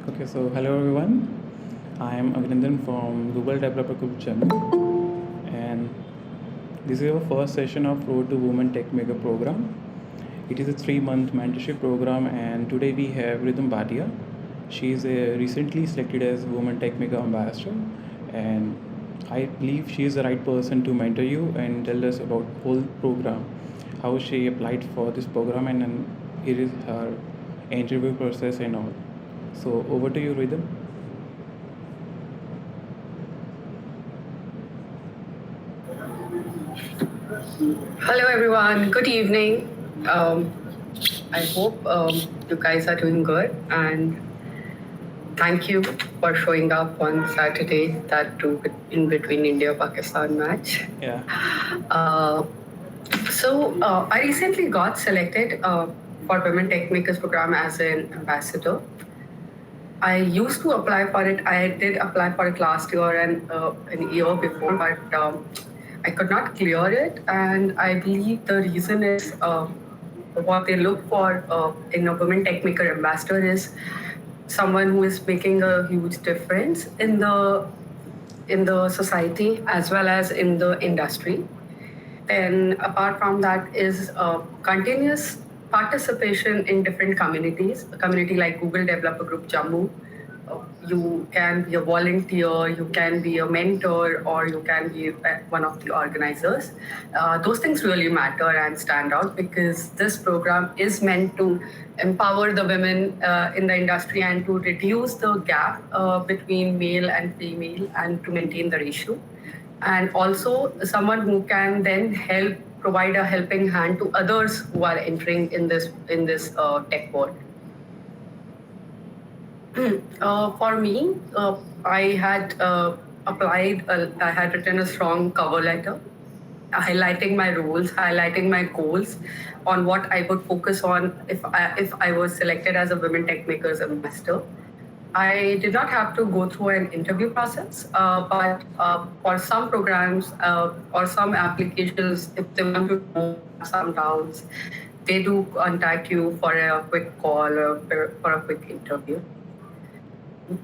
Okay, so hello everyone. I am Abhinandan from Global Developer Group Jammu, and this is our first session of Road to Women Techmaker program. It is a 3-month mentorship program, and today we have Bhatia. She is recently selected as Women Techmaker Ambassador, and I believe she is the right person to mentor you and tell us about whole program, how she applied for this program, and it is her interview process and all. So over to you, Rhythm. Hello, everyone. Good evening. I hope you guys are doing good, and thank you for showing up on Saturday, that too in between India-Pakistan match. Yeah. I recently got selected for Women Techmakers program as an ambassador. I used to apply for it. I did apply for it last year and an year before, but I could not clear it. And I believe the reason is what they look for in a Women Techmaker Ambassador is someone who is making a huge difference in the society as well as in the industry. Then apart from that is continuous participation in different communities. A community like Google Developer Group Jammu. You can be a volunteer, you can be a mentor, or you can be one of the organizers. Those things really matter and stand out because this program is meant to empower the women in the industry and to reduce the gap between male and female and to maintain the ratio. And also someone who can then help provide a helping hand to others who are entering in this tech world. For me, I had applied. I had written a strong cover letter, highlighting my roles, highlighting my goals, on what I would focus on if I was selected as a Women Techmakers Ambassador. I did not have to go through an interview process, but for some programs or some applications, if they want to know some doubts, they do contact you for a quick call or for a quick interview.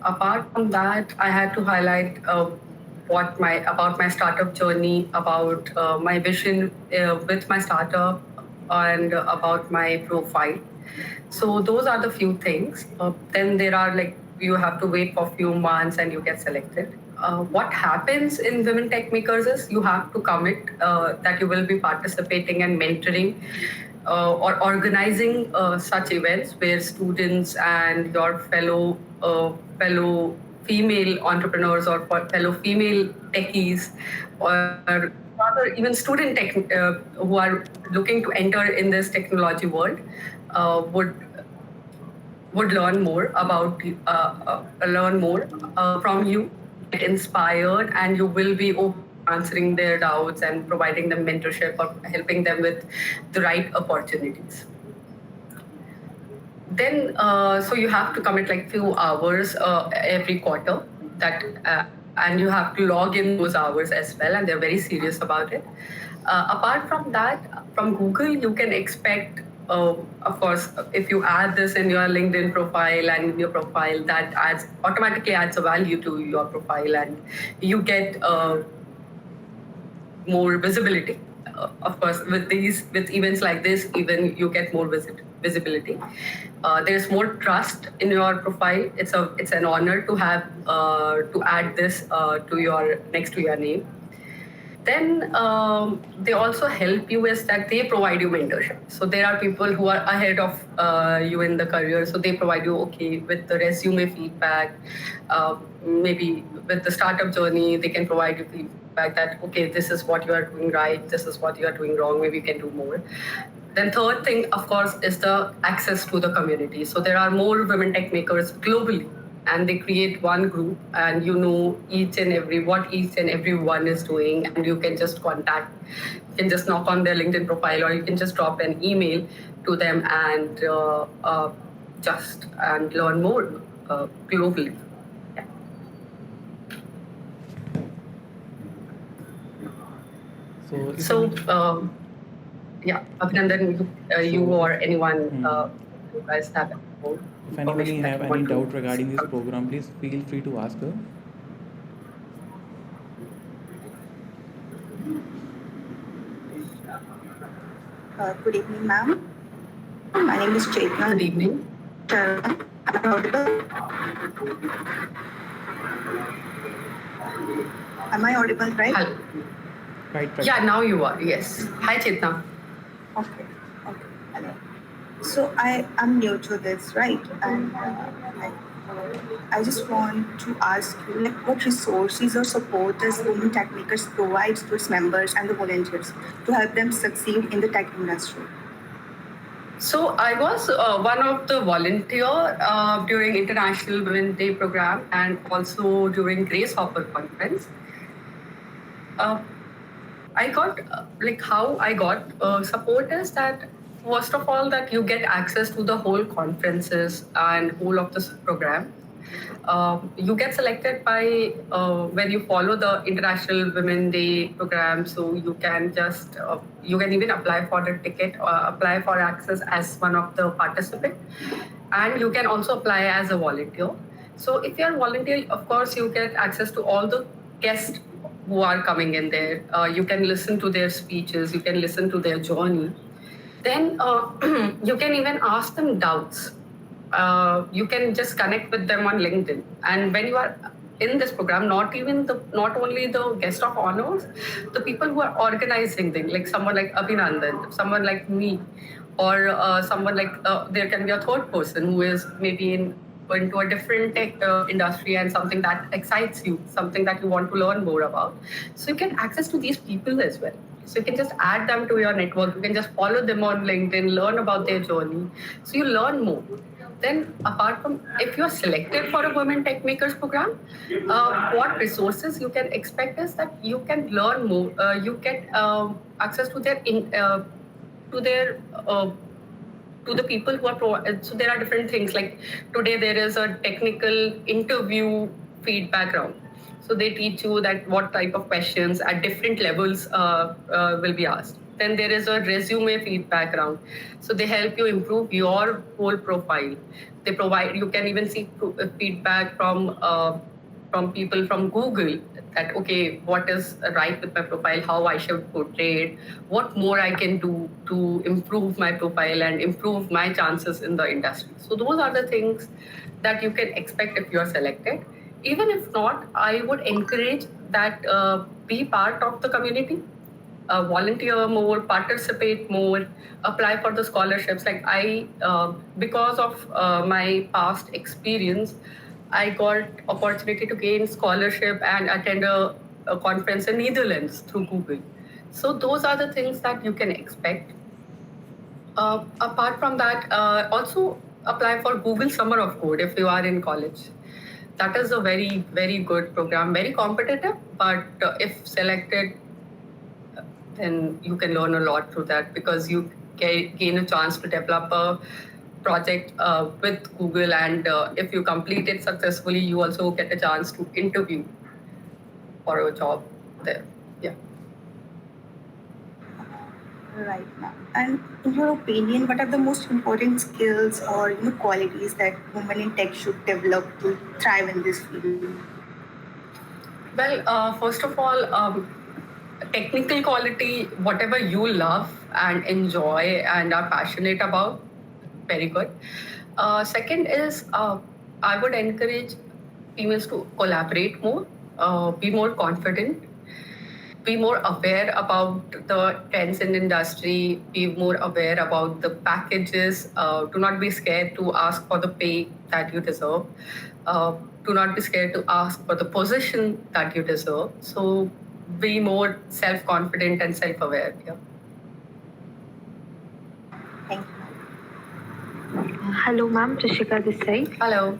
Apart from that, I had to highlight about my startup journey, about my vision with my startup, and about my profile. So those are the few things. Then there are you have to wait for a few months and you get selected. What happens in Women Techmakers is you have to commit that you will be participating and mentoring or organizing such events where students and your fellow female entrepreneurs or fellow female techies or rather even student tech who are looking to enter in this technology world would learn more about from you, get inspired, and you will be answering their doubts and providing them mentorship or helping them with the right opportunities. Then, so you have to commit few hours every quarter and you have to log in those hours as well, and they're very serious about it. Apart from that, from Google, you can expect, of course, if you add this in your LinkedIn profile and your profile, that automatically adds a value to your profile, and you get more visibility. Of course, with events like this, even you get more visibility. There's more trust in your profile. It's an honor to have to add this to your next to your name. Then they also help you is that they provide you mentorship. So there are people who are ahead of you in the career. So they provide you, with the resume feedback, maybe with the startup journey, they can provide you feedback that, this is what you are doing right, this is what you are doing wrong, maybe you can do more. Then third thing, of course, is the access to the community. So there are more Women Techmakers globally, and they create one group, and you know what each and every one is doing, and you can just you can just knock on their LinkedIn profile, or you can just drop an email to them and learn more globally. Yeah. So Abhinandan, you or anyone, you guys have it. If anybody have any doubt regarding this program, please feel free to ask her. Good evening, ma'am. My name is Chetna. Good evening. Am I audible? Am I audible, right? Hello. Right. Yeah, now you are. Yes. Hi, Chetna. Okay. Hello. So I am new to this, right? And I just want to ask you, like, what resources or support does Women Techmakers provide to its members and the volunteers to help them succeed in the tech industry? So I was one of the volunteer during International Women Day program and also during Grace Hopper conference. I got how I got support is that first of all that you get access to the whole conferences and whole of this program. You get selected by when you follow the International Women Day program, so you can just you can even apply for the ticket or apply for access as one of the participant, and you can also apply as a volunteer. So if you are volunteer, of course you get access to all the guests who are coming in there. You can listen to their speeches, you can listen to their journey. Then you can even ask them doubts. You can just connect with them on LinkedIn. And when you are in this program, not only the guest of honors, the people who are organizing things, like someone like Abhinandan, someone like me, or someone like there can be a third person who is maybe into a different tech industry and something that excites you, something that you want to learn more about. So you get access to these people as well. So you can just add them to your network. You can just follow them on LinkedIn, learn about their journey. So you learn more. Then apart from, if you're selected for a Women Techmakers program, what resources you can expect is that you can learn more. You get access to the people who are so there are different things, like today there is a technical interview feedback round. So they teach you that what type of questions at different levels will be asked. Then there is a resume feedback round. So they help you improve your whole profile. They provide, you can even see feedback from people from Google that, okay, what is right with my profile, how I should portray it, what more I can do to improve my profile and improve my chances in the industry. So those are the things that you can expect if you are selected. Even if not, I would encourage that be part of the community, volunteer more, participate more, apply for the scholarships. Like because of my past experience, I got opportunity to gain scholarship and attend a conference in Netherlands through Google. So those are the things that you can expect. Apart from that, also apply for Google Summer of Code if you are in college. That is a very, very good program, very competitive, but if selected, then you can learn a lot through that, because you gain a chance to develop a project with Google, and if you complete it successfully, you also get a chance to interview for a job there. Yeah. Right, ma'am. And in your opinion, what are the most important skills or qualities that women in tech should develop to thrive in this field? Well, first of all, technical quality, whatever you love and enjoy and are passionate about, very good. Second is, I would encourage females to collaborate more, be more confident, be more aware about the trends in industry, be more aware about the packages. Do not be scared to ask for the pay that you deserve. Do not be scared to ask for the position that you deserve. So be more self-confident and self-aware. Yeah. Thank you. Hello, ma'am. Trishika this side. Hello.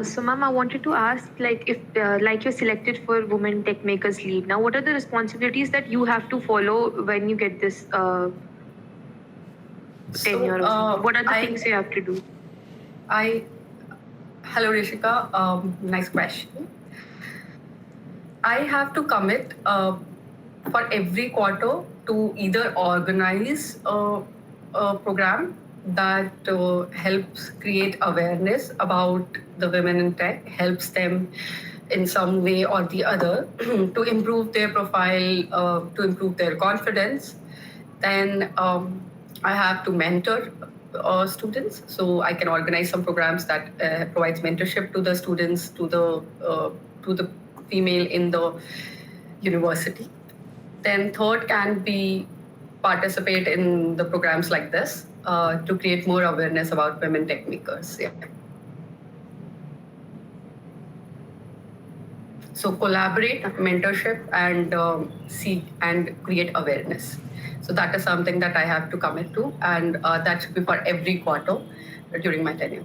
So, ma'am, I wanted to ask, like, if like you're selected for Women Techmakers Lead, now what are the responsibilities that you have to follow when you get this tenure? What are the things you have to do? Hello, Rishika. Nice question. I have to commit for every quarter to either organize a program that helps create awareness about the women in tech, helps them in some way or the other to improve their profile, to improve their confidence. Then I have to mentor students, so I can organize some programs that provides mentorship to the students, to the female in the university. Then third can be participate in the programs like this to create more awareness about women tech makers. Yeah. So collaborate, mentorship, and seek and create awareness. So that is something that I have to commit to, and that should be for every quarter during my tenure.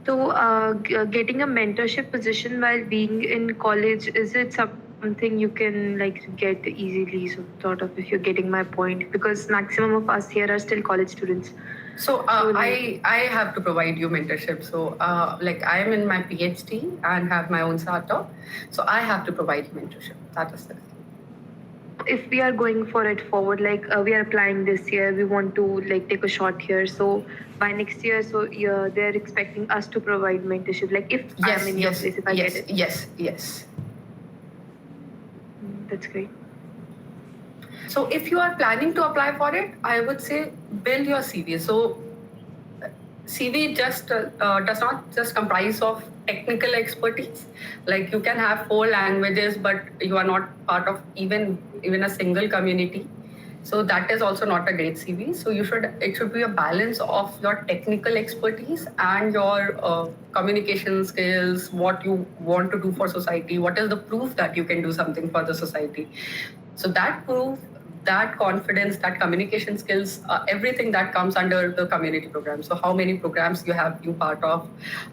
So, getting a mentorship position while being in college, is it something you can like get easily? So, sort of, if you're getting my point, because maximum of us here are still college students. So I have to provide you mentorship. So like I am in my PhD and have my own startup, so I have to provide you mentorship. That is the thing. If we are going for it forward, like we are applying this year, we want to like take a shot here. So by next year, so they're expecting us to provide mentorship. Like if I'm in your place, if I get it. Yes. That's great. So if you are planning to apply for it, I would say build your CV. So CV just does not just comprise of technical expertise. Like you can have 4 languages, but you are not part of even a single community. So that is also not a great CV. So it should be a balance of your technical expertise and your communication skills, what you want to do for society, what is the proof that you can do something for the society. So that proof, that confidence, that communication skills, everything that comes under the community program. So how many programs you have been part of,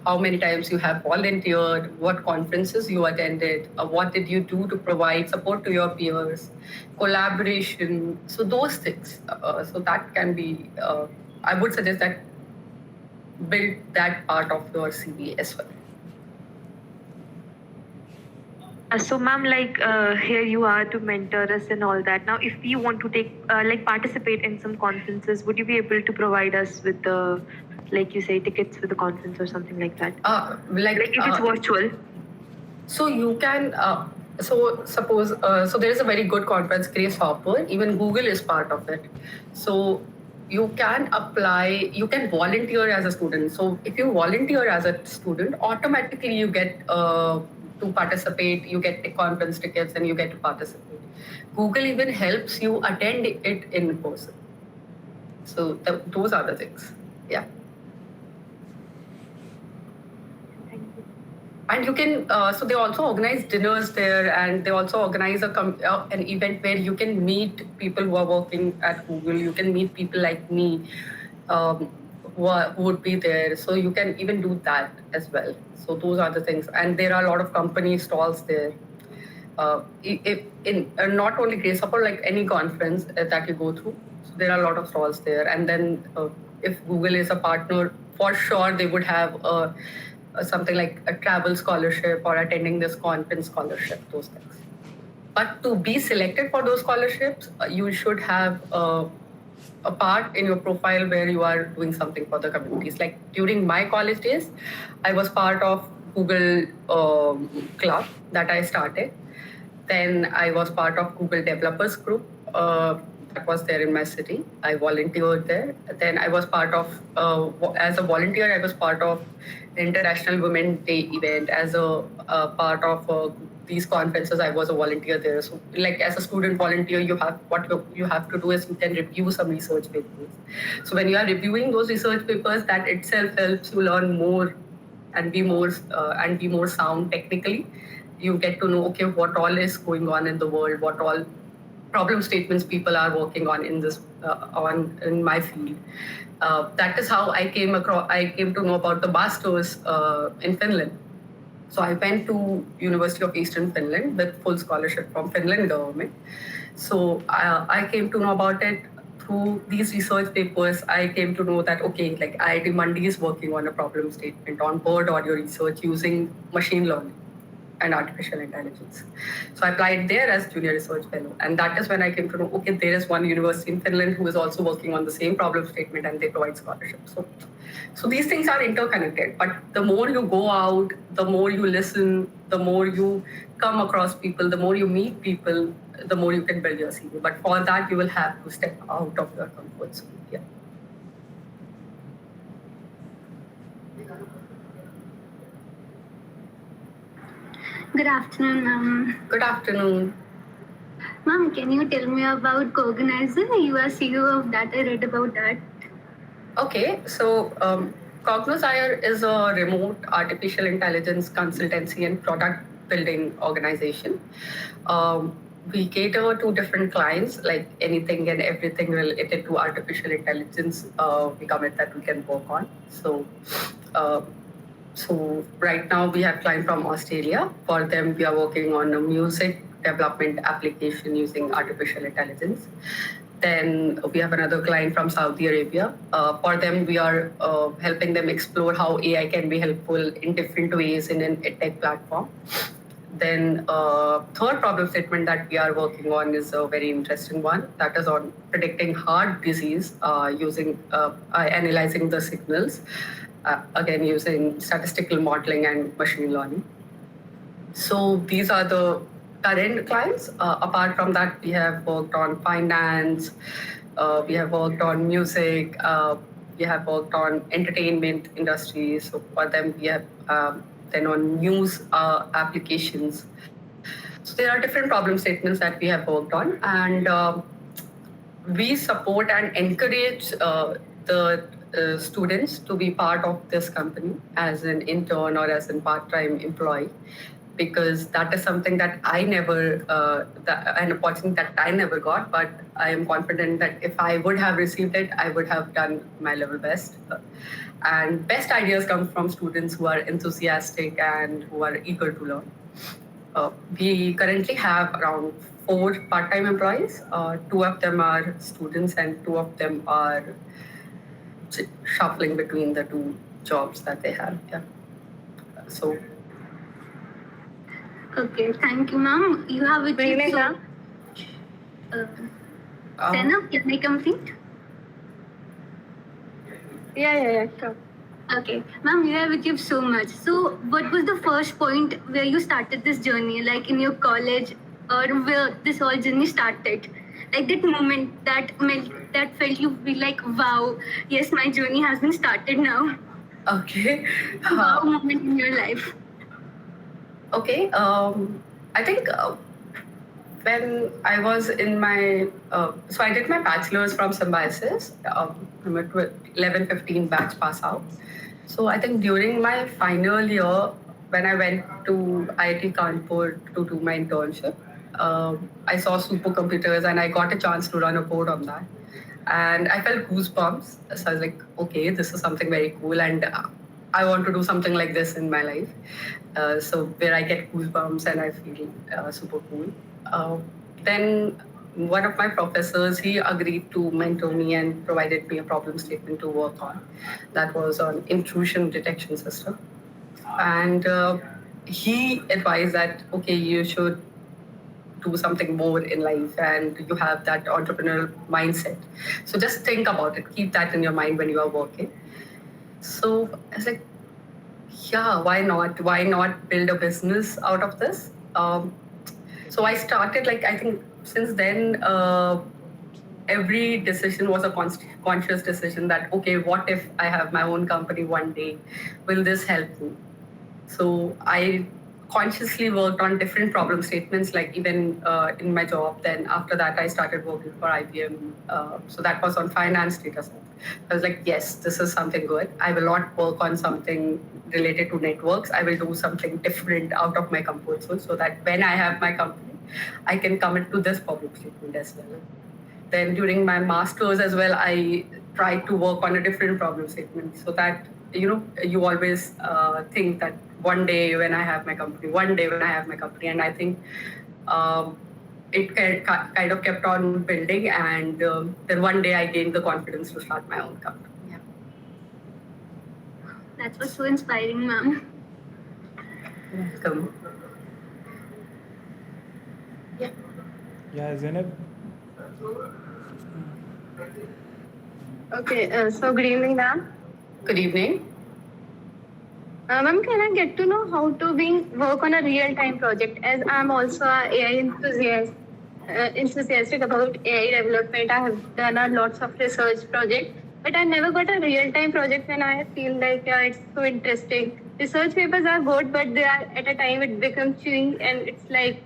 how many times you have volunteered, what conferences you attended, what did you do to provide support to your peers, collaboration. So those things. So that can be, I would suggest that build that part of your CV as well. So, ma'am, like here you are to mentor us and all that. Now, if we want to take like participate in some conferences, would you be able to provide us with the, like you say, tickets for the conference or something like that? Like if it's virtual. So you can. So suppose so there is a very good conference, Grace Hopper. Even Google is part of it. So you can apply. You can volunteer as a student. So if you volunteer as a student, automatically you get to participate. You get the conference tickets and you get to participate. Google even helps you attend it in person. So those are the things. Yeah. And you can, so they also organize dinners there, and they also organize an event where you can meet people who are working at Google. You can meet people like me who would be there. So you can even do that as well. So those are the things. And there are a lot of company stalls there. Not only Grace Hopper, like any conference that you go through, so there are a lot of stalls there. And then if Google is a partner, for sure they would have something like a travel scholarship or attending this conference scholarship, those things. But to be selected for those scholarships, you should have a part in your profile where you are doing something for the communities. Like during my college days, I was part of Google club that I started. Then I was part of Google developers group that was there in my city. I volunteered there. Then I was part of, as a volunteer, I was part of the International Women Day event. As a part of these conferences, I was a volunteer there. So like as a student volunteer, you have to do is you can review some research papers. So when you are reviewing those research papers, that itself helps you learn more and be more sound technically. You get to know, okay, what all is going on in the world, what all problem statements people are working on in this in my field. That is how I came to know about the masters in Finland. So I went to University of Eastern Finland with full scholarship from Finland government. So I came to know about it through these research papers. I came to know that, okay, like IIT Mandi is working on a problem statement on bird audio research using machine learning. and artificial intelligence. So I applied there as junior research fellow. And that is when I came to know, okay, there is one university in Finland who is also working on the same problem statement and they provide scholarships. So these things are interconnected, but the more you go out, the more you listen, the more you come across people, the more you meet people, the more you can build your CV. But for that, you will have to step out of your comfort zone. Yeah. Good afternoon, ma'am. Good afternoon. Ma'am, can you tell me about Cognosis? You are CEO of that. I read about that. Okay, so Cognosis is a remote artificial intelligence consultancy and product building organization. We cater to different clients, like anything and everything related to artificial intelligence. We commit that we can work on. So right now we have clients from Australia. For them, we are working on a music development application using artificial intelligence. Then we have another client from Saudi Arabia. For them, we are helping them explore how AI can be helpful in different ways in an edtech platform. Then third problem statement that we are working on is a very interesting one, that is on predicting heart disease using analyzing the signals, again using statistical modeling and machine learning. So these are the current clients. Apart from that, we have worked on finance, we have worked on music, we have worked on entertainment industry. So for them, we have then on news applications. So there are different problem statements that we have worked on, and we support and encourage the students to be part of this company as an intern or as a part-time employee, because that is something that I never, an opportunity that I never got, but I am confident that if I would have received it, I would have done my level best. And best ideas come from students who are enthusiastic and who are eager to learn. We currently have around 4 part-time employees. 2 of them are students and 2 of them are shuffling between the 2 jobs that they have. Yeah. So. Okay, thank you, ma'am. You have achieved so... Sena, can I complete? Yeah. Come. Okay, ma'am, you have achieved so much. So what was the first point where you started this journey, like in your college, or where this whole journey started? Like that moment that felt you be like, wow, yes, my journey has been started now. Okay. Wow moment in your life. Okay. I think when I was in my, so I did my bachelor's from Symbiosis. I'm a 11-15 batch pass out. So I think during my final year, when I went to IIT Kanpur to do my internship, I saw supercomputers and I got a chance to run a code on that. And I felt goosebumps. So I was like, okay, this is something very cool. And I want to do something like this in my life. So where I get goosebumps and I feel super cool. Then one of my professors, he agreed to mentor me and provided me a problem statement to work on. That was on intrusion detection system. And he advised that, okay, you should do something more in life and you have that entrepreneurial mindset. So just think about it. Keep that in your mind when you are working. So I was like, yeah, why not? Why not build a business out of this? So I started, I think since then, every decision was a conscious decision that, okay, what if I have my own company one day? Will this help me? So I consciously worked on different problem statements, like even in my job. Then after that, I started working for IBM. So that was on finance data set. I was like, yes, this is something good. I will not work on something related to networks. I will do something different out of my comfort zone so that when I have my company, I can commit to this problem statement as well. Then during my master's as well, I tried to work on a different problem statement so that, you always think that one day when I have my company, and I think it kind of kept on building, and then one day I gained the confidence to start my own company. Yeah. That was so inspiring, ma'am. Welcome. Yeah, Zainab. Okay, so good evening, ma'am. Good evening. Ma'am, can I get to know how to work on a real-time project? As I'm also a AI enthusiastic about AI development. I have done a lots of research projects, but I never got a real-time project when I feel like it's so interesting. Research papers are good, but they are at a time it becomes chewing, and it's like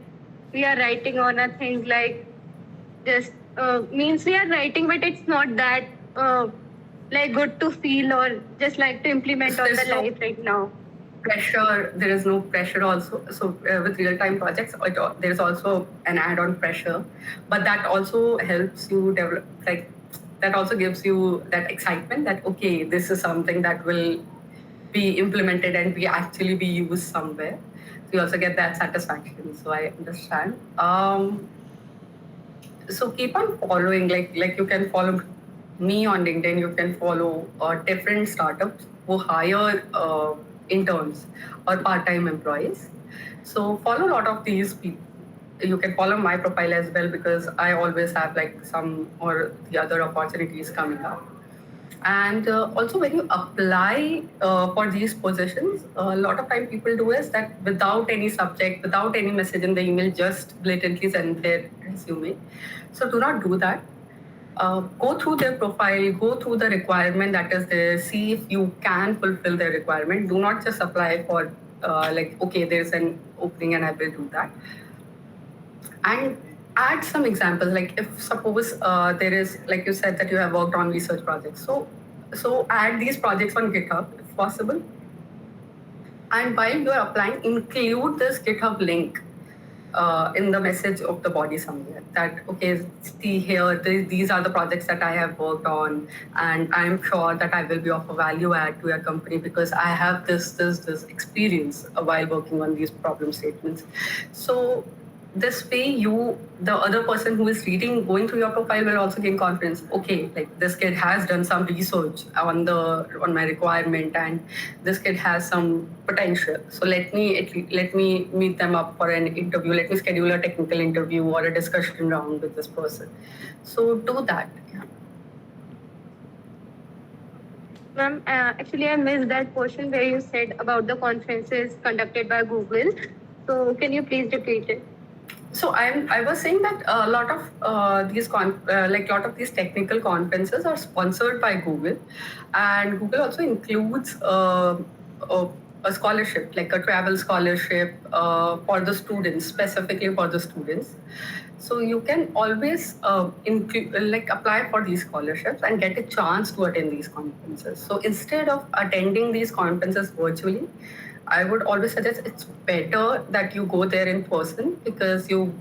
we are writing on a thing like just means we are writing, but it's not that like good to feel or just like to implement on the life right now. Pressure, there is no pressure also. So with real-time projects, there is also an add-on pressure, but that also helps you develop, like that also gives you that excitement that, okay, this is something that will be implemented and be actually be used somewhere. So you also get that satisfaction. So I understand. So keep on following, like you can follow me on LinkedIn. You can follow different startups who hire interns or part-time employees. So follow a lot of these people. You can follow my profile as well, because I always have like some or the other opportunities coming up. And also, when you apply for these positions, a lot of time people do is that without any subject, without any message in the email, just blatantly send their resume. So do not do that. Go through their profile, go through the requirement that is there, see if you can fulfill their requirement. Do not just apply for like, okay, there's an opening and I will do that. And add some examples, like if suppose there is, like you said, that you have worked on research projects, so add these projects on GitHub if possible. And while you are applying, include this GitHub link in the message of the body somewhere, that okay, see here, these are the projects that I have worked on, and I'm sure that I will be of a value add to your company because I have this experience while working on these problem statements. So this way, the other person who is reading, going through your profile, will also gain confidence. Okay, like this kid has done some research on my requirement, and this kid has some potential. So let me meet them up for an interview. Let me schedule a technical interview or a discussion round with this person. So do that. Yeah. Ma'am, actually, I missed that portion where you said about the conferences conducted by Google. So, can you please repeat it? So I was saying that a lot of lot of these technical conferences are sponsored by Google, and Google also includes a scholarship, like a travel scholarship for the students, specifically for the students. So you can always apply for these scholarships and get a chance to attend these conferences. So instead of attending these conferences virtually, I would always suggest it's better that you go there in person, because you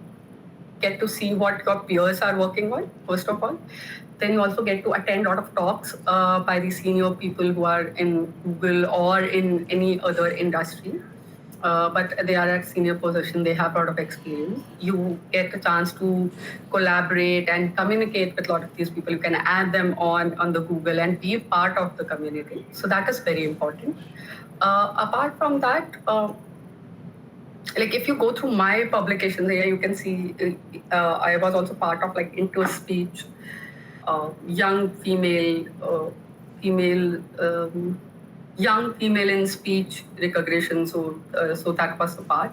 get to see what your peers are working on, first of all. Then you also get to attend a lot of talks by the senior people who are in Google or in any other industry. But they are at senior position, they have a lot of experience. You get a chance to collaborate and communicate with a lot of these people. You can add them on the Google and be part of the community. So that is very important. Apart from that, like if you go through my publications here, you can see I was also part of like Into Speech, young female, young female in speech recognition. So that was the part.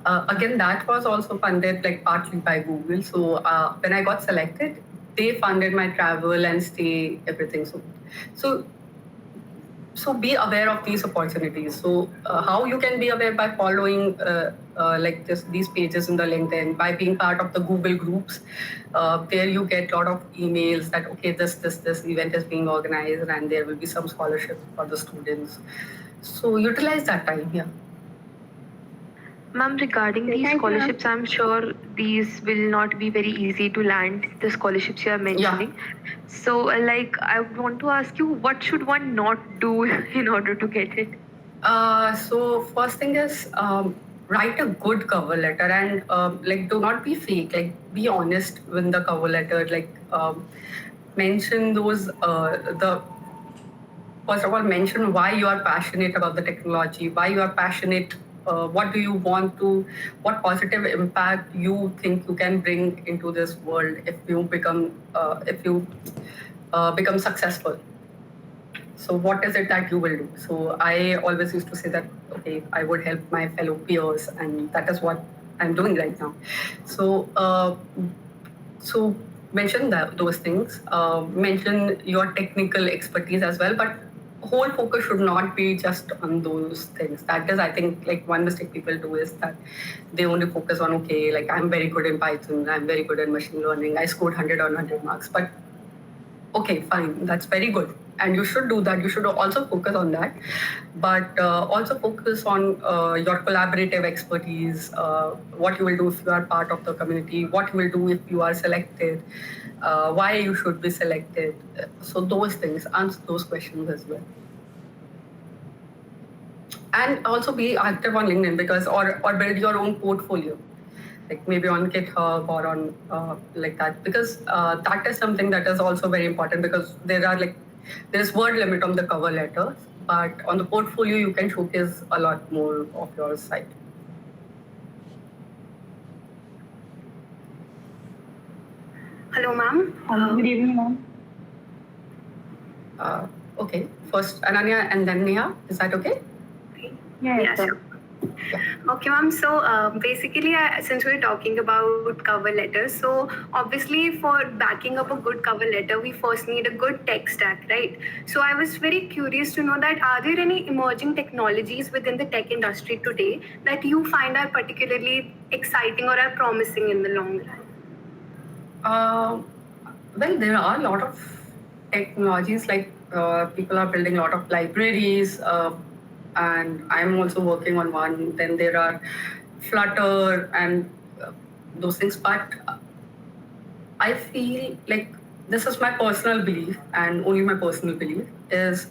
Again, that was also funded like partly by Google. So when I got selected, they funded my travel and stay, everything. So be aware of these opportunities. So how you can be aware? By following these pages in the LinkedIn, by being part of the Google groups. There you get a lot of emails that okay, this event is being organized and there will be some scholarship for the students. So utilize that time. Yeah. Ma'am, regarding these scholarships, I'm sure these will not be very easy to land, the scholarships you are mentioning. Yeah. So, I want to ask you, what should one not do in order to get it? So first thing is write a good cover letter, and do not be fake. Like be honest with the cover letter. Mention those first of all, mention why you are passionate about the technology, why you are passionate what do you want to, what positive impact you think you can bring into this world if you become successful. So what is it that you will do? So I always used to say that, okay, I would help my fellow peers, and that is what I'm doing right now. So mention those things. Mention your technical expertise as well, but whole focus should not be just on those things. That is, I think, like one mistake people do is that they only focus on, okay, like I'm very good in Python, I'm very good in machine learning, I scored 100 on 100 marks, but okay, fine, that's very good. And you should do that. You should also focus on that. But also focus on your collaborative expertise, what you will do if you are part of the community, what you will do if you are selected, why you should be selected. So those things, answer those questions as well. And also be active on LinkedIn because, or build your own portfolio, like maybe on GitHub or on like that, because that is something that is also very important, because there's word limit on the cover letter, but on the portfolio you can showcase a lot more of your site. Hello, ma'am. Good evening, ma'am. Okay, first Ananya and then Neha, is that okay? Yeah, sure. Okay, ma'am. So basically, since we're talking about cover letters, so obviously for backing up a good cover letter, we first need a good tech stack, right? So I was very curious to know that are there any emerging technologies within the tech industry today that you find are particularly exciting or are promising in the long run? Well, there are a lot of technologies, like people are building a lot of libraries, and I'm also working on one. Then there are Flutter and those things. But I feel like this is my personal belief, and only my personal belief, is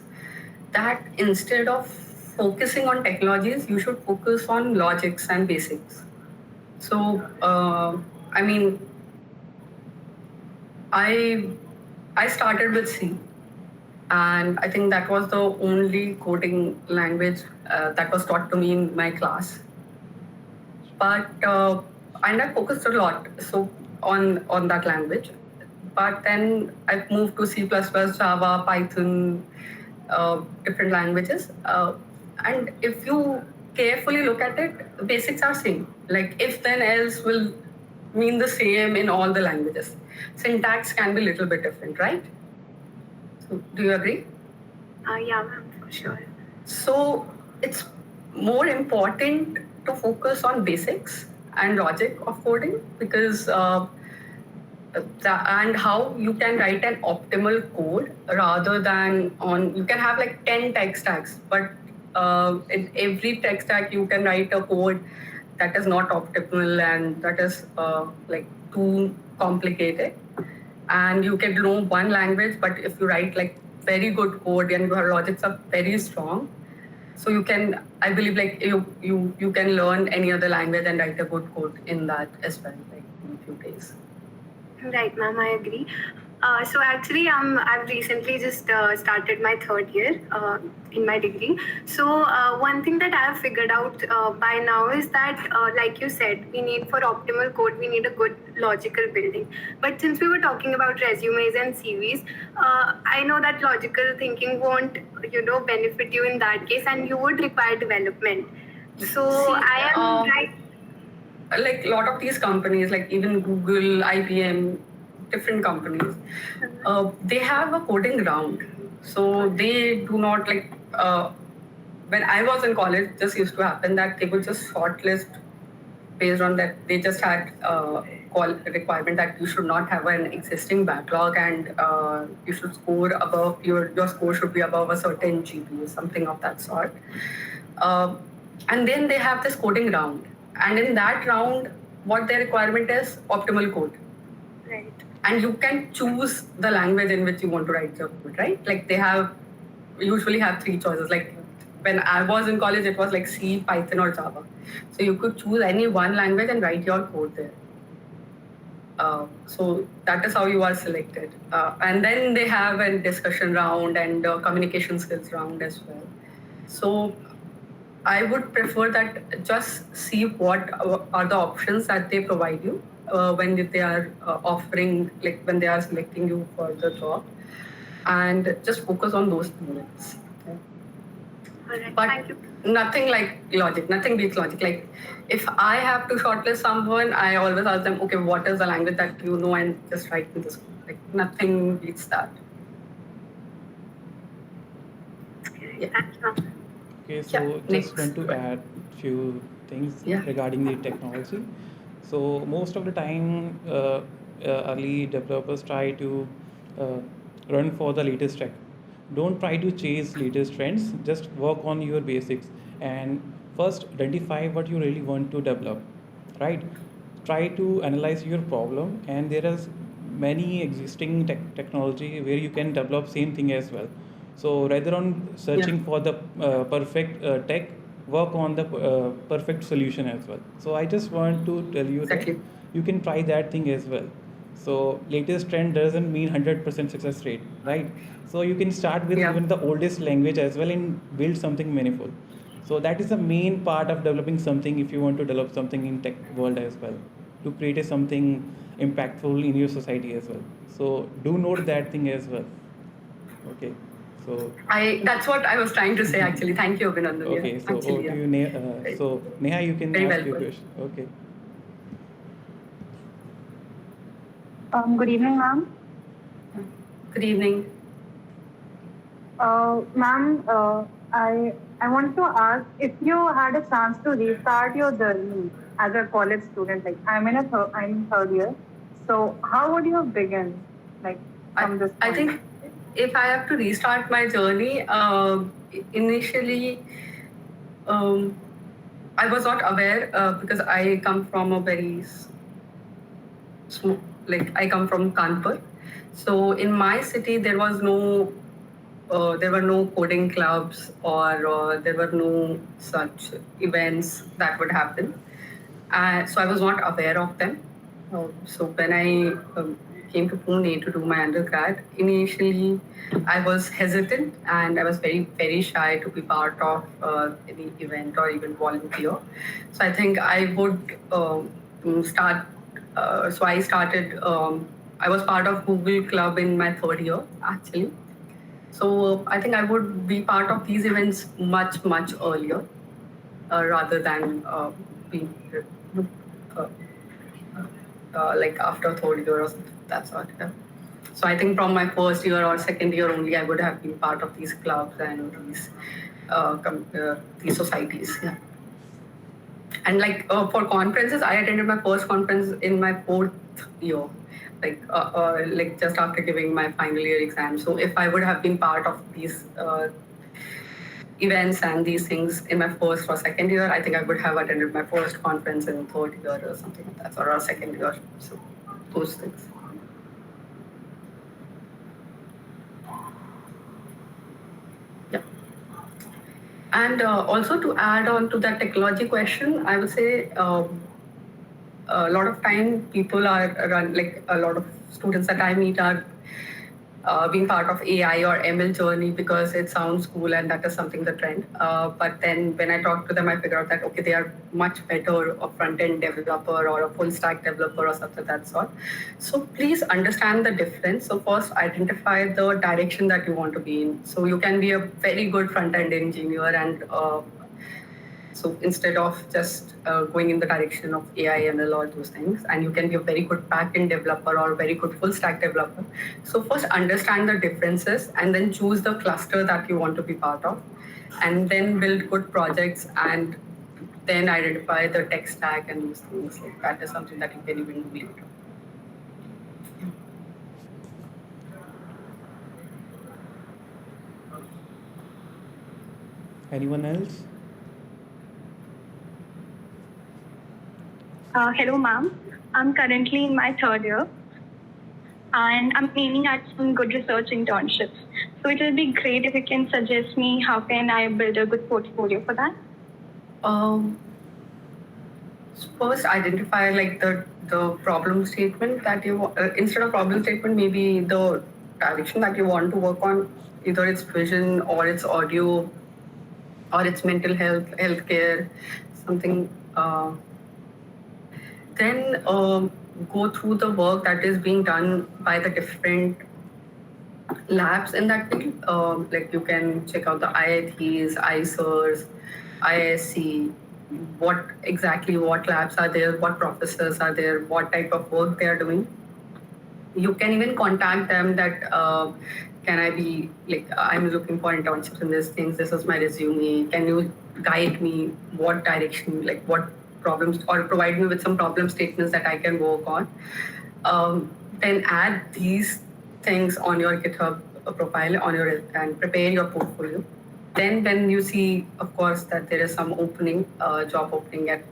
that instead of focusing on technologies, you should focus on logics and basics. So, I mean, I started with C, and I think that was the only coding language that was taught to me in my class. But and I focused a lot on that language. But then I moved to C++, Java, Python, different languages. And if you carefully look at it, the basics are same. Like if then else will mean the same in all the languages. Syntax can be a little bit different, right? So do you agree? Yeah, ma'am, for sure. So it's more important to focus on basics and logic of coding, because and how you can write an optimal code, rather than on, you can have like 10 tech stacks, but in every tech stack you can write a code that is not optimal and that is like too complicated. And you can know one language, but if you write like very good code and your logics are very strong, so you can, I believe, like you can learn any other language and write a good code in that as well, like in a few days. Right, ma'am, I agree. So actually, I've recently just started my third year in my degree. So one thing that I've figured out by now is that, like you said, we need, for optimal code, we need a good logical building. But since we were talking about resumes and CVs, I know that logical thinking won't, benefit you in that case, and you would require development. So I am like a lot of these companies, like even Google, IBM, different companies, they have a coding round. So they do not like, when I was in college, this used to happen that they would just shortlist based on that. They just had requirement that you should not have an existing backlog, and you should score above, your score should be above a certain GPA, something of that sort. And then they have this coding round. And in that round, what their requirement is, optimal code. Right. And you can choose the language in which you want to write your code, right? Like they usually have three choices. Like when I was in college, it was like C, Python, or Java. So you could choose any one language and write your code there. So that is how you are selected. And then they have a discussion round and communication skills round as well. So I would prefer that just see what are the options that they provide you when they are offering, like when they are selecting you for the job, and just focus on those things. Okay. Alright, But thank you. nothing like logic, nothing beats logic. Like if I have to shortlist someone, I always ask them, okay, what is the language that you know, and just write in this. Like nothing beats that. Yeah. Thank you, ma'am. Okay, so Yeah, just next. want to add few things Yeah. regarding the technology. So most of the time, early developers try to uh, run for the latest tech. Don't try to chase latest trends. Just work on your basics and first identify what you really want to develop. Right? Try to analyze your problem, and there is many existing technology where you can develop same thing as well. So rather on searching for the perfect tech, work on the perfect solution as well. So I just want to tell you that Exactly. you can try that thing as well. So latest trend doesn't mean 100% success rate, right? So you can start with Yeah. even the oldest language as well and build something meaningful. So that is the main part of developing something if you want to develop something in tech world as well, to create something impactful in your society as well. So do note that thing as well. Okay. So That's what I was trying to say actually. Thank you, Abhinandan. okay. Yeah, So over actually, to yeah. you, Neha. Right. So Neha, you can Very ask well your put. question. Okay. Good evening, ma'am. Good evening. Ma'am, I want to ask if you had a chance to restart your journey as a college student. Like I'm third year. So how would you begin, like from this I point? think if I have to restart my journey, initially I was not aware because I come from a very like I come from Kanpur. So in my city there were no coding clubs or there were no such events that would happen. So I was not aware of them. So when I came to Pune to do my undergrad, initially I was hesitant and I was very, very shy to be part of any event or even volunteer. So I think I would start. So I started. I was part of Google Club in my third year, actually. So I think I would be part of these events much, much earlier, rather than being uh, like after third year or something. That's what. Yeah. So I think from my first year or second year only, I would have been part of these clubs and these societies. Yeah. And like for conferences, I attended my first conference in my fourth year, like just after giving my final year exam. So if I would have been part of these events and these things in my first or second year, I think I would have attended my first conference in third year or something like that, or a second year. So those things. Yeah. And also to add on to that technology question, I would say a lot of time people like a lot of students that I meet are being part of AI or ML journey because it sounds cool and that is something the trend. But then when I talk to them, I figure out that okay, they are much better a front end developer or a full stack developer or something of that sort. So please understand the difference. So first, identify the direction that you want to be in. So you can be a very good front end engineer and so instead of just going in the direction of AI, ML, or those things, and you can be a very good backend developer or a very good full stack developer. So first understand the differences and then choose the cluster that you want to be part of, and then build good projects and then identify the tech stack and those things. Like that is something that you can even do later. Anyone else? Hello, ma'am. I'm currently in my third year, and I'm aiming at some good research internships. So it will be great if you can suggest me how can I build a good portfolio for that. First, identify like the problem statement that you instead of problem statement, maybe the direction that you want to work on, either its vision or its audio or it's mental health, healthcare, something. Then go through the work that is being done by the different labs in that field. Like you can check out the IITs, ICERs, ISC, what labs are there, what professors are there, what type of work they are doing. You can even contact them that can I be like I'm looking for internships in these things. This is my resume. Can you guide me what direction, like what problems, or provide me with some problem statements that I can work on. Then add these things on your GitHub profile and prepare your portfolio. Then when you see, of course, that there is some opening, job opening at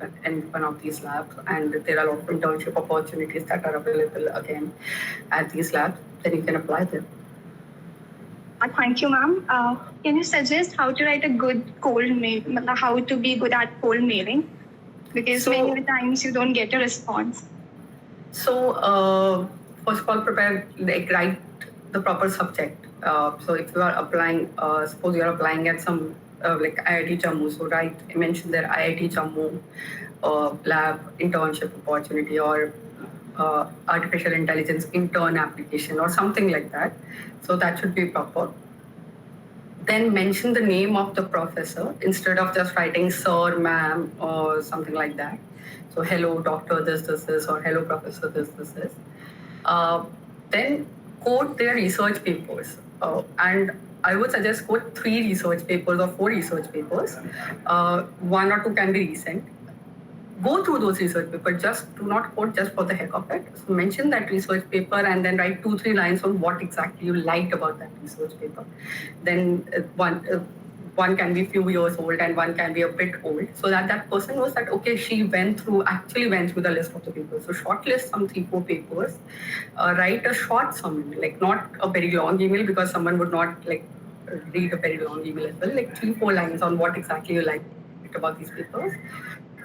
one of these labs, and there are a lot of internship opportunities that are available again at these labs, then you can apply them. Thank you, ma'am. Can you suggest how to write a good cold mail, how to be good at cold mailing? Because many times you don't get a response. So first of all, write the proper subject. So if you are applying, suppose you are applying at some like IIT Jammu, so mention there IIT Jammu lab internship opportunity, or artificial intelligence intern application, or something like that. So that should be proper. Then mention the name of the professor instead of just writing sir, ma'am, or something like that. So hello, doctor, this, or hello, professor, this. Then quote their research papers. And I would suggest quote 3 research papers or 4 research papers. 1 or 2 can be recent. Go through those research papers, just do not quote just for the heck of it. So mention that research paper and then write 2-3 lines on what exactly you liked about that research paper. Then one can be few years old and one can be a bit old, so that person knows that okay, she actually went through the list of the papers. So shortlist some 3-4 papers, write a short summary, like not a very long email, because someone would not like read a very long email as well, like 3-4 lines on what exactly you liked about these papers.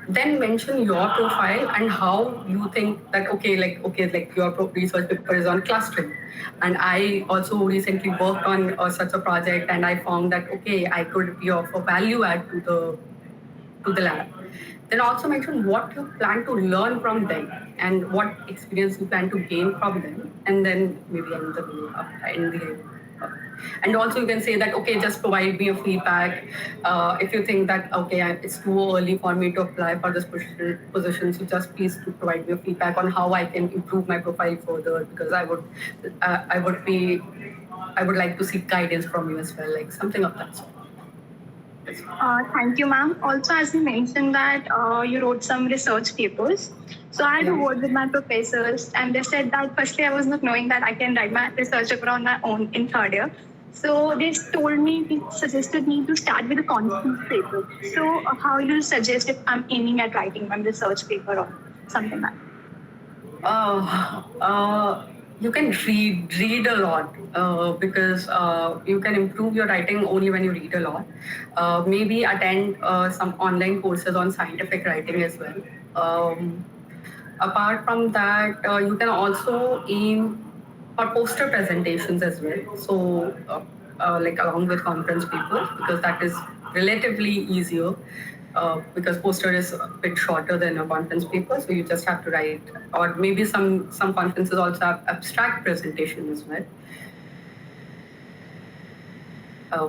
Then mention your profile and how you think that okay, like your research paper is on clustering, and I also recently worked on such a project, and I found that okay, I could be of a value add to the lab. Then also mention what you plan to learn from them and what experience you plan to gain from them, and then maybe end the and also you can say that okay, just provide me a feedback if you think that okay, it's too early for me to apply for this position, so just please to provide me a feedback on how I can improve my profile further, because I would like to seek guidance from you as well, like something of that sort. Thank you, ma'am. Also, as you mentioned that you wrote some research papers. So I had a word with my professors, and they said that firstly, I was not knowing that I can write my research paper on my own in 3rd year. So they suggested me to start with a conference paper. So how you suggest if I'm aiming at writing my research paper or something like that? You can read a lot because you can improve your writing only when you read a lot. Maybe attend some online courses on scientific writing as well. Apart from that, you can also aim for poster presentations as well. So like along with conference papers, because that is relatively easier. Because poster is a bit shorter than a conference paper, so you just have to write, or maybe some conferences also have abstract presentation as well.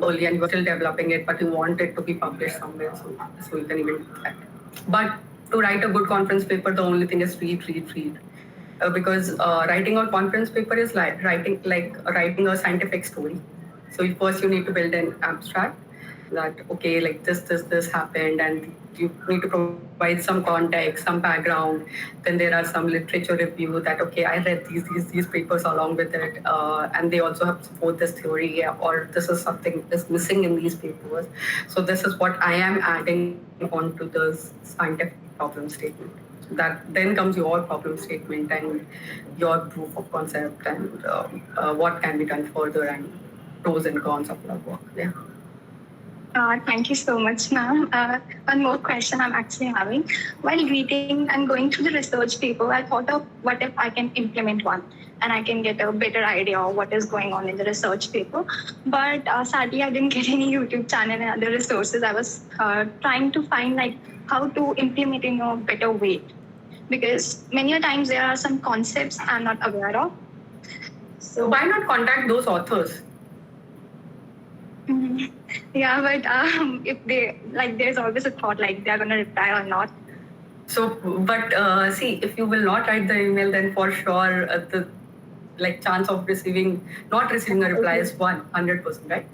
Early, and you're still developing it, but you want it to be published somewhere, so you can even do that. But to write a good conference paper, the only thing is read. Because writing a conference paper is like writing a scientific story. So first you need to build an abstract that okay, like this happened, and you need to provide some context, some background. Then there are some literature review that okay, I read these papers along with it, and they also have support this theory, or this is something is missing in these papers. So this is what I am adding onto the scientific problem statement. That then comes your problem statement and your proof of concept, and what can be done further, and pros and cons of your work. Yeah. Thank you so much, ma'am. One more question I'm actually having. While reading and going through the research paper, I thought of what if I can implement one and I can get a better idea of what is going on in the research paper. But sadly, I didn't get any YouTube channel and other resources. I was trying to find like how to implement in a better way because many a times there are some concepts I'm not aware of. So why not contact those authors? Mhm. Yeah, but if they like, there's always a thought like they're gonna reply or not. So, but see, if you will not write the email, then for sure the chance of not receiving a reply is 100%, right?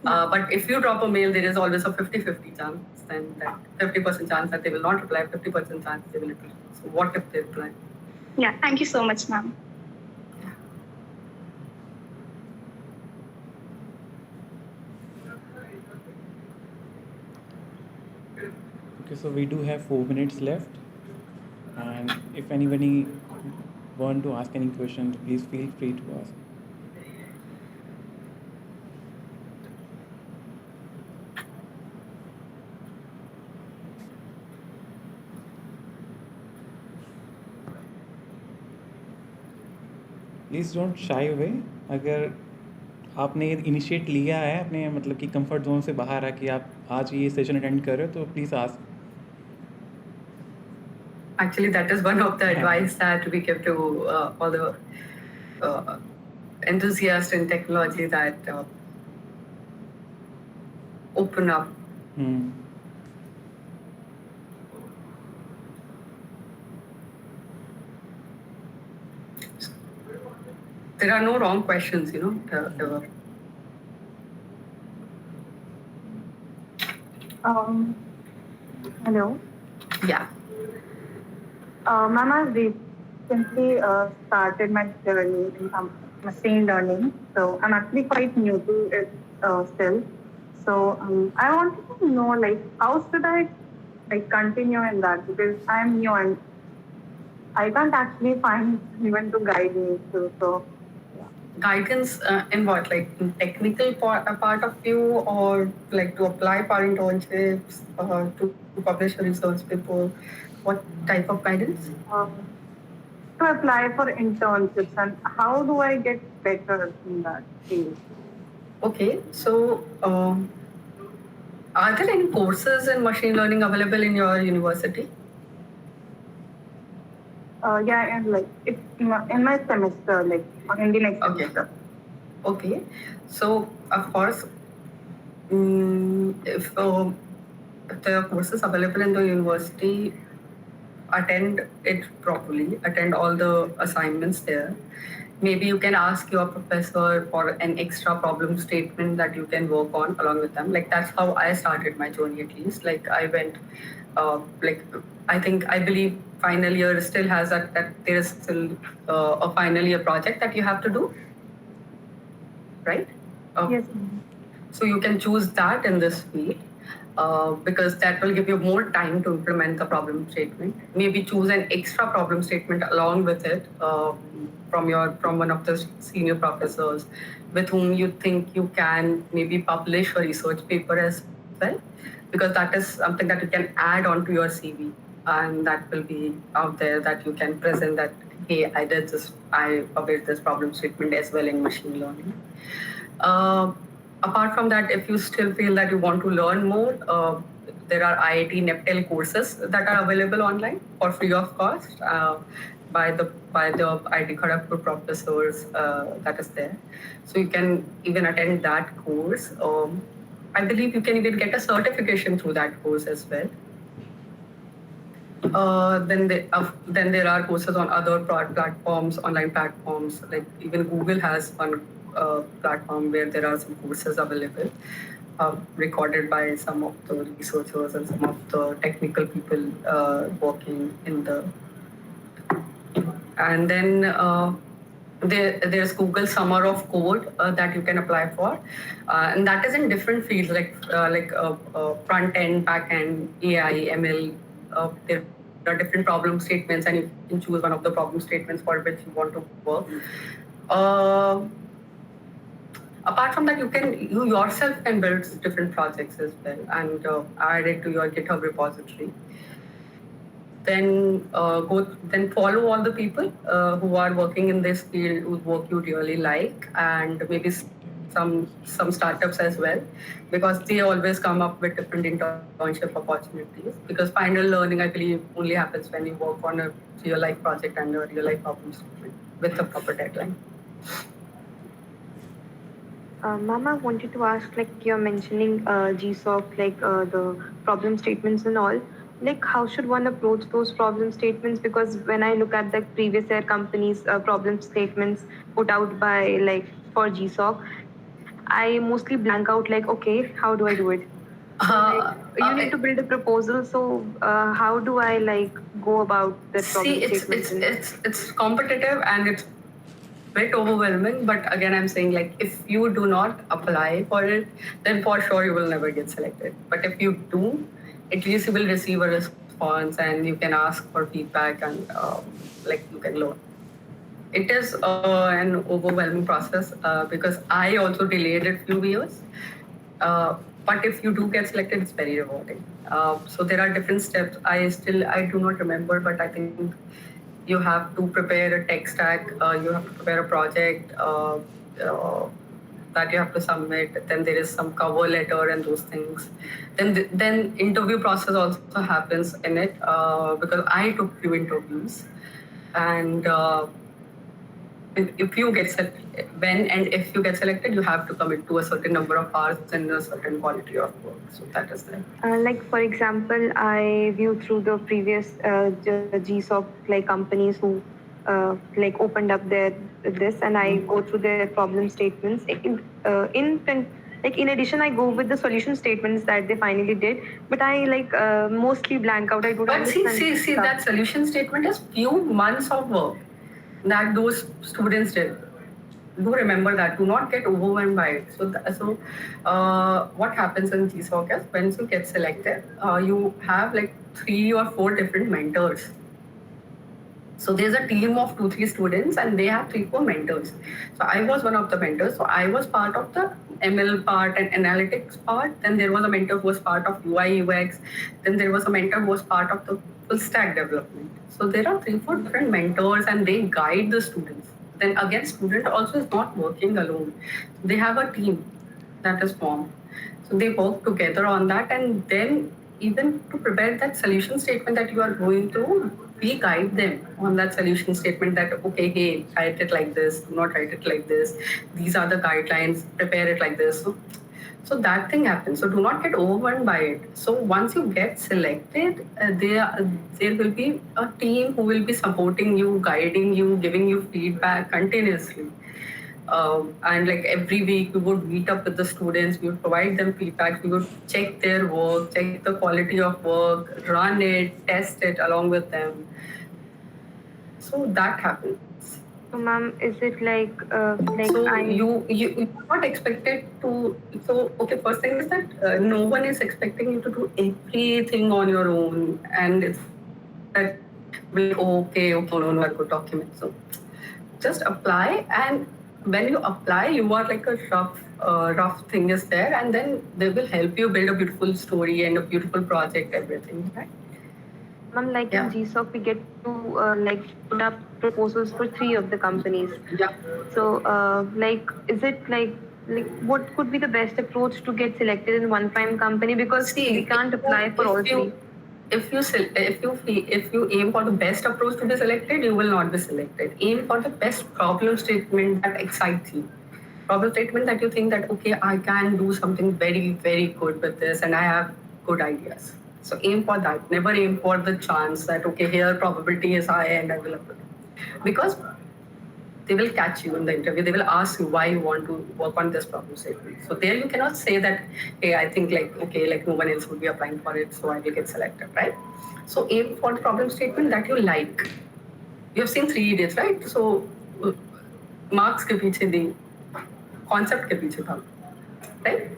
But if you drop a mail, there is always a 50-50 chance, then that 50% chance that they will not reply, 50% chance they will reply. So what if they reply? Yeah, thank you so much, ma'am. Okay, so we do have 4 minutes left, and if anybody want to ask any questions, please feel free to ask. Please don't shy away. अगर आपने initiate लिया है अपने मतलब कि comfort zone से बाहर आके आप आज ये सेशन अटेंड कर रहे हो तो please ask. Actually, that is one of the advice that we give to all the enthusiasts in technology, that open up. There are no wrong questions, ever. Hello. Yeah. Ma'am, I've recently started my journey in machine learning, so I'm actually quite new to it still. So I wanted to know, like, how should I continue in that, because I'm new and I can't actually find anyone to guide me through. So Guidance in what, like in technical part of you, or like to apply for internships, to publish a research paper? What type of guidance? To apply for internships, and how do I get better in that field? Okay, so are there any courses in machine learning available in your university? Yeah, and like it's in my semester, like in the next semester. Okay, so of course, if the courses available in the university, attend it properly, attend all the assignments there. Maybe you can ask your professor for an extra problem statement that you can work on along with them. Like that's how I started my journey, at least. Like I went, I believe final year still has that there is still a final year project that you have to do, right? Yes. So you can choose that in this field. Because that will give you more time to implement the problem statement. Maybe choose an extra problem statement along with it from one of the senior professors with whom you think you can maybe publish a research paper as well, because that is something that you can add onto your CV, and that will be out there that you can present that, hey, I published this problem statement as well in machine learning. Apart from that, if you still feel that you want to learn more, there are IIT NEPTEL courses that are available online for free of cost by the IIT Kharagpur professors that is there. So you can even attend that course. I believe you can even get a certification through that course as well. Then there are courses on other platforms, online platforms, like even Google has one platform where there are some courses available, recorded by some of the researchers and some of the technical people working in the. And then there's Google Summer of Code that you can apply for, and that is in different fields like front end, back end, AI, ML. There are different problem statements, and you can choose one of the problem statements for which you want to work. Apart from that, you yourself can build different projects as well and add it to your GitHub repository. Then then follow all the people who are working in this field, whose work you really like, and maybe some startups as well, because they always come up with different internship opportunities. Because final learning, I believe, only happens when you work on a real life project and a real life problem statement with a proper deadline. Ma'am, I wanted to ask, like you're mentioning GSOC, like the problem statements and all. Like, how should one approach those problem statements? Because when I look at the previous year companies' problem statements put out by like for GSOC, I mostly blank out. Like, okay, how do I do it? You need to build a proposal. So, how do I like go about that problem statement? It's competitive and it's bit overwhelming, but again, I'm saying, like, if you do not apply for it, then for sure you will never get selected. But if you do, at least you will receive a response and you can ask for feedback and like you can learn. It is an overwhelming process because I also delayed it few years. But if you do get selected, it's very rewarding. So there are different steps. I do not remember, but I think you have to prepare a tech stack, you have to prepare a project that you have to submit. Then there is some cover letter and those things. Then interview process also happens in it because I took few interviews. And if you get selected, if you get selected, you have to commit to a certain number of hours and a certain quality of work. So that is there. Like for example, I view through the previous GSOC like companies who like opened up this, and I go through their problem statements. In addition, I go with the solution statements that they finally did, but I like mostly blank out. I don't understand. But see, that solution statement is few months of work that those students did. Do remember that. Do not get overwhelmed by it. So what happens in GSOC is once you get selected, you have like 3 or 4 different mentors. So there's a team of 2-3 students and they have 3-4 mentors. So I was one of the mentors. So I was part of the ML part and analytics part. Then there was a mentor who was part of UI UX. Then there was a mentor who was part of the full stack development. So there are 3-4 different mentors and they guide the students. Then again, student also is not working alone. They have a team that is formed. So they work together on that, and then even to prepare that solution statement that you are going through, we guide them on that solution statement that, okay, hey, write it like this, do not write it like this. These are the guidelines, prepare it like this. So that thing happens. So do not get overwhelmed by it. So once you get selected, there will be a team who will be supporting you, guiding you, giving you feedback continuously. And like every week we would meet up with the students, we would provide them feedback, we would check their work, check the quality of work, run it, test it along with them. So that happens. So, ma'am, is it like so you're not expected to? So okay, first thing is that no one is expecting you to do everything on your own, and it's that okay, no, I could document. So just apply, and when you apply, you are like a rough thing is there, and then they will help you build a beautiful story and a beautiful project, everything, right? Ma'am, like in GSOC, we get to like put up proposals for 3 of the companies. Yeah. So, is it like what could be the best approach to get selected in one prime company? Because we can't apply for all 3. If you aim for the best approach to be selected, you will not be selected. Aim for the best problem statement that excites you. Problem statement that you think that, okay, I can do something very, very good with this and I have good ideas. So aim for that. Never aim for the chance that, okay, here probability is high and I will apply. Because they will catch you in the interview. They will ask you why you want to work on this problem statement. So there you cannot say that, hey, I think like no one else would be applying for it, so I will get selected, right? So aim for the problem statement that you like. You have seen 3 Idiots, right? So marks ke piche the concept ke piche tha, right?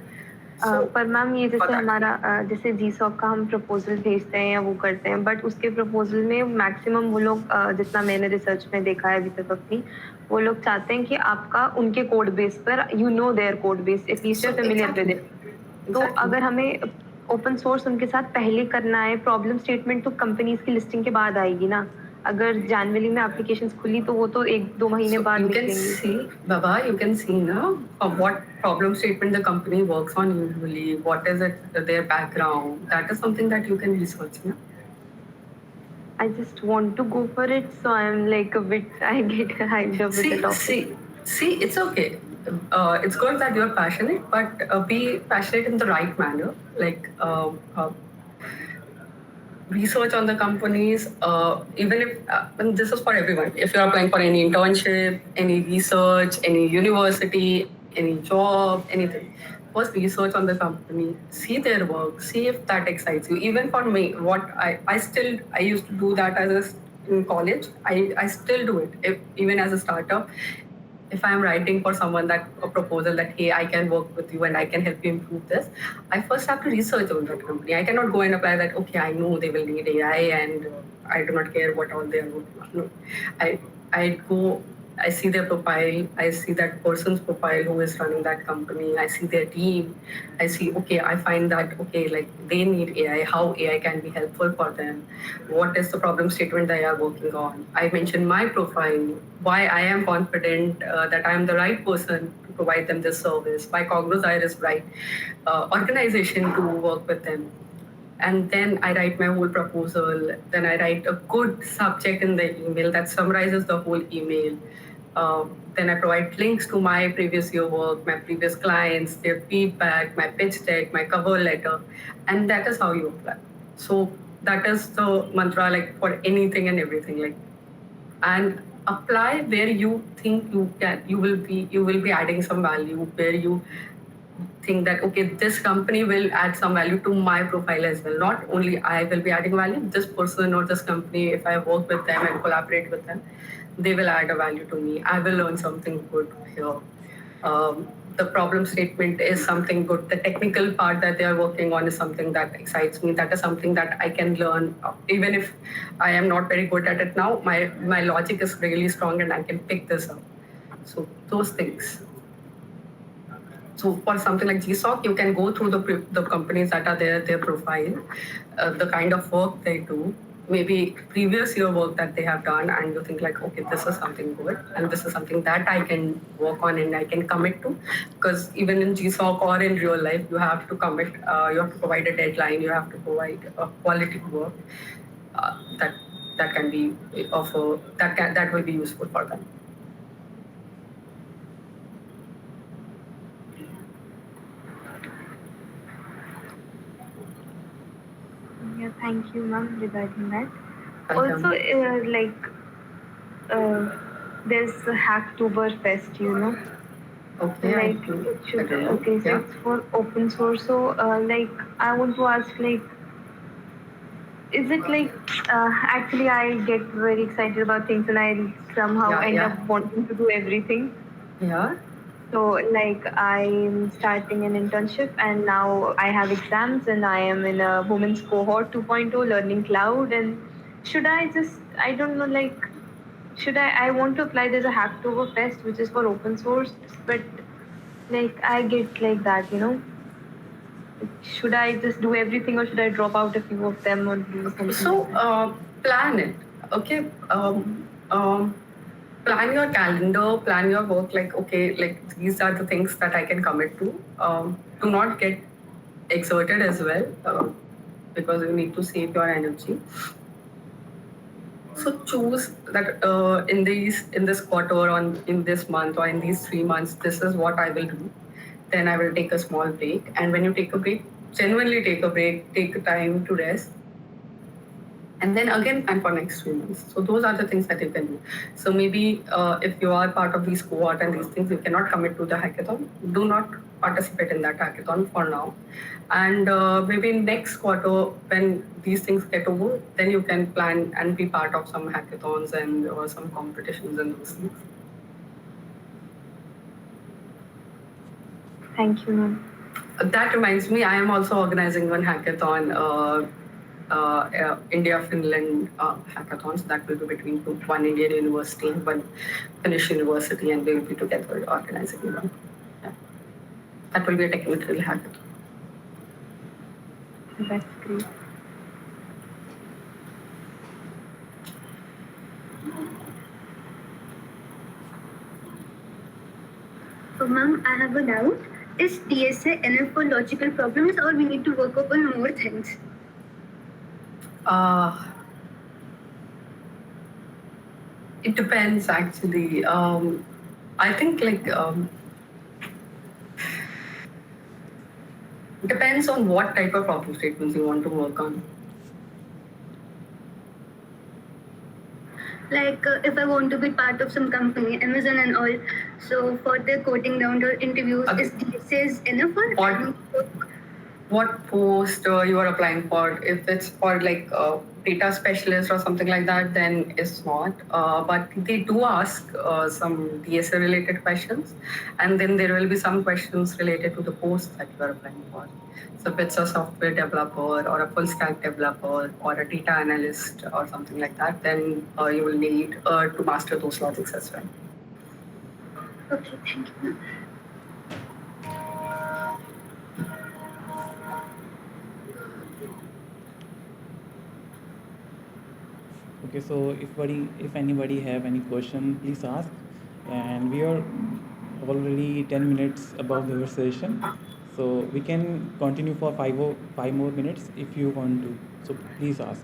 पर ma'am ये जैसे हमारा जैसे GSOC का हम proposal भेजते हैं या वो करते हैं, बट उसके प्रपोजल में मैक्सिमम वो लोग जितना मैंने रिसर्च में देखा है अभी तक अपनी, वो लोग चाहते हैं कि आपका उनके कोड बेस पर there code base at least you familiar with it. तो अगर हमें ओपन सोर्स उनके साथ पहले करना है, प्रॉब्लम स्टेटमेंट तो कंपनीज की लिस्टिंग के बाद आएगी ना। अगर जनवरी में एप्लीकेशंस खुली तो वो तो 1-2 महीने बाद निकलेंगी। Baba, you can see now what problem statement the company works on usually, what is it, their background. That is something that you can research. Yeah? I just want to go for it, so I'm like a bit, I get hyped up with the topic. See, it's okay. It's good that you're passionate, but be passionate in the right manner. Like research on the companies, even if, and this is for everyone, if you're applying for any internship, any research, any university, any job, anything, first research on the company, see their work, see if that excites you. Even for me, what I used to do that in college, I still do it, even as a startup. If I'm writing for someone a proposal that, hey, I can work with you and I can help you improve this, I first have to research on that company. I cannot go and apply that, okay, I know they will need AI and I do not care what all they are working on. No. I go, I see their profile, I see that person's profile who is running that company, I see their team, I see, okay, I find that, okay, like they need AI, how AI can be helpful for them, what is the problem statement they are working on. I mention my profile, why I am confident that I am the right person to provide them this service, why Cognosis is right organization to work with them. And then I write my whole proposal. Then I write a good subject in the email that summarizes the whole email. Then I provide links to my previous year work, my previous clients, their feedback, my pitch deck, my cover letter, and that is how you apply. So that is the mantra, like for anything and everything, like, and apply where you think you will be adding some value, where you think that, okay, this company will add some value to my profile as well. Not only I will be adding value, this person or this company, if I work with them and collaborate with them, they will add a value to me. I will learn something good here. The problem statement is something good. The technical part that they are working on is something that excites me. That is something that I can learn. Even if I am not very good at it now, my logic is really strong and I can pick this up. So those things. So for something like GSOC, you can go through the companies that are there, their profile, the kind of work they do, maybe previous year work that they have done, and you think like, okay, this is something good, and this is something that I can work on and I can commit to. Because even in GSOC or in real life, you have to commit, you have to provide a deadline, you have to provide a quality work that can be that will be useful for them. Yeah, thank you, ma'am, regarding that. Welcome. Also, there's a Hacktober Fest, you know. Okay. Like, it should, okay, so yeah. it's for open source. So, like, I want to ask, like, is it like, actually, I get very excited about things and I somehow end up wanting to do everything. Yeah. So, like, I'm starting an internship and now I have exams and I am in a women's cohort 2.0 learning cloud. And should I just, I don't know, like, I want to apply. There's a Hacktober Fest, which is for open source, but like, I get like that, you know. Should I just do everything or should I drop out a few of them or do something? So, plan it, okay? Plan your calendar, plan your work, like, okay, like these are the things that I can commit to. Do not get exerted as well, because you need to save your energy. So choose that in this quarter or in this month or in these 3 months, this is what I will do. Then I will take a small break. And when you take a break, genuinely take a break, take time to rest. And then again plan for next 3 months. So those are the things that you can do. So maybe if you are part of these cohort and these things, you cannot commit to the hackathon. Do not participate in that hackathon for now. And maybe next quarter, when these things get over, then you can plan and be part of some hackathons and or some competitions and those things. Thank you, ma'am. That reminds me, I am also organizing one hackathon, India-Finland hackathon. So that will be between one Indian university and one Finnish university, and we will be together organizing one. Yeah. That will be a technical hackathon. That's great. So, ma'am, I have a doubt. Is TSA enough for logical problems, or we need to work on more things? It depends, actually. I think depends on what type of problem statements you want to work on. Like if I want to be part of some company, Amazon and all, so for the coding round or interviews, Okay. is TSAs enough or What post you are applying for? If it's for data specialist or something like that, then it's not. But they do ask some TSA related questions, and then there will be some questions related to the post that you are applying for. So if it's a software developer or a full stack developer or a data analyst or something like that, then you will need to master those logics as well. Okay, thank you. Okay, so if anybody have any question, please ask. And we are already 10 minutes above the session, so we can continue for five more minutes if you want to. So please ask.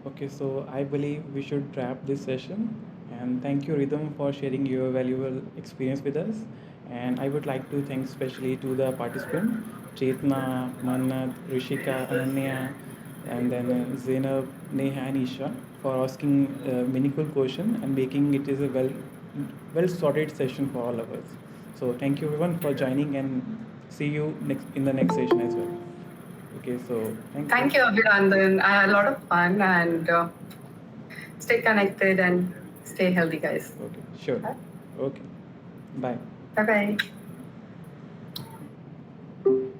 Okay, so I believe we should wrap this session. And thank you, Rhythm, for sharing your valuable experience with us. And I would like to thank especially to the participant, Chetna, Mannat, Rishika, Ananya, and then Zainab, Neha, and Isha for asking meaningful question and making it is a well sorted session for all of us. So thank you everyone for joining, and see you next in the next session as well. Okay, so Thank you, Abhinandan. I had a lot of fun, and stay connected and stay healthy, guys. Okay, sure. Okay, bye. Bye bye.